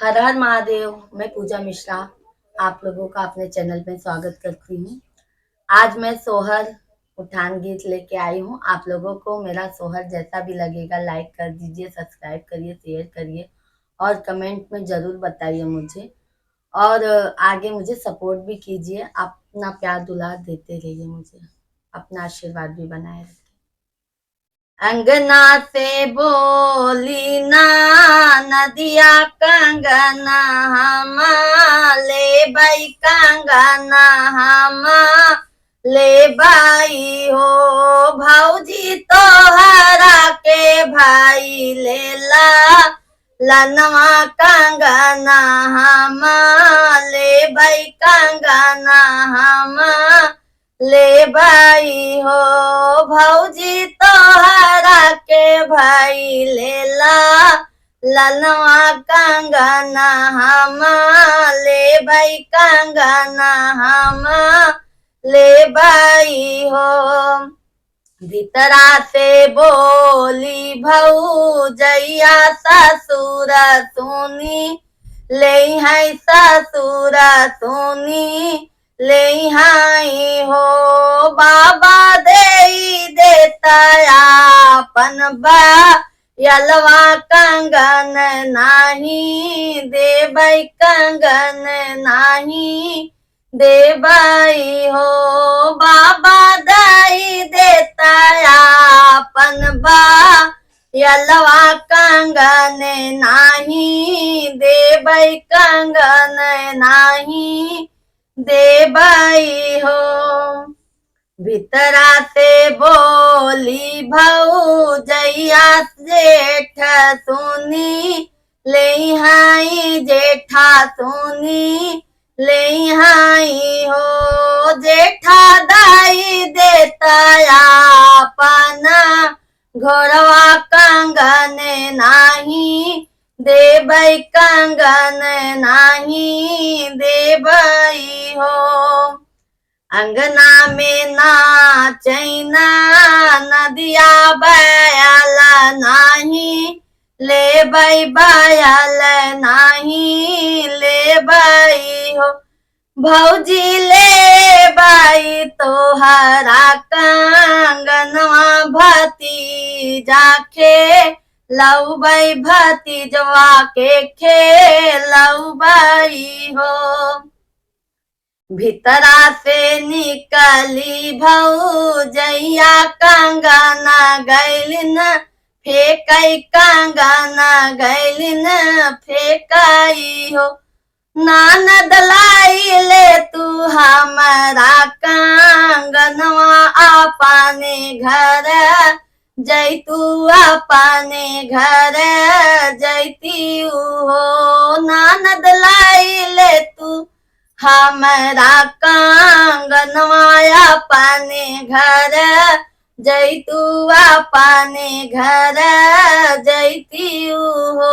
हर हर महादेव। मैं पूजा मिश्रा आप लोगों का अपने चैनल में स्वागत करती हूँ। आज मैं सोहर उठान गीत लेके आई हूँ। आप लोगों को मेरा सोहर जैसा भी लगेगा लाइक कर दीजिए, सब्सक्राइब करिए, शेयर करिए और कमेंट में जरूर बताइए मुझे। और आगे मुझे सपोर्ट भी कीजिए। अपना प्यार दुलार देते रहिए, मुझे अपना आशीर्वाद भी बनाए रखिए। अंगना से बोली ना नदिया कंगना हम ले बाई कंगना हम ले बाई हो भौजी तोहरा के भाई लेला लनवा कंगना हम ले बाई कंगना हम ले बाई हो भौजी तोहरा के भाई लेला लनवा कंगना हम ले बाई कंगना हम ले बाई हो। भीतरा से बोली भौजैया ससुर सुनी ले है ससुर सुनी ले हाई हो बाबा दे देता अपन बा यलवा कंगन नाही देबै कंगन नाही देबै हो बाबा दई देता अपन बा यलवा कंगन नाही देबै कंगन नाही देबै हो। भीतरा से बोली भौजैया जेठ सुनी ले हाई जेठा सुनी ले हाई हो जेठा दाई देता अपन घोड़वा कंगन नाही देबै कंगन नाही देबै हो। अंगना में नाचैना नदिया बयाल नाही लेबै बयाल नाही लेबै हो भौजी लेबै तोहरा कंगनवा भतीजा के लौबै भतीजवा के खेलौबै हो। भीतरा से निकली भौजैया कंगना गैलिन फेंकई कंगना गैलिन फेंकई हो नानद लाई ले तू हमारा कंगनवा अपने घर जैतू अपने घर जैती हो नानद लाई ले तू हमारा कंगनवा अपने घर जैतू अपने घर जैती हो।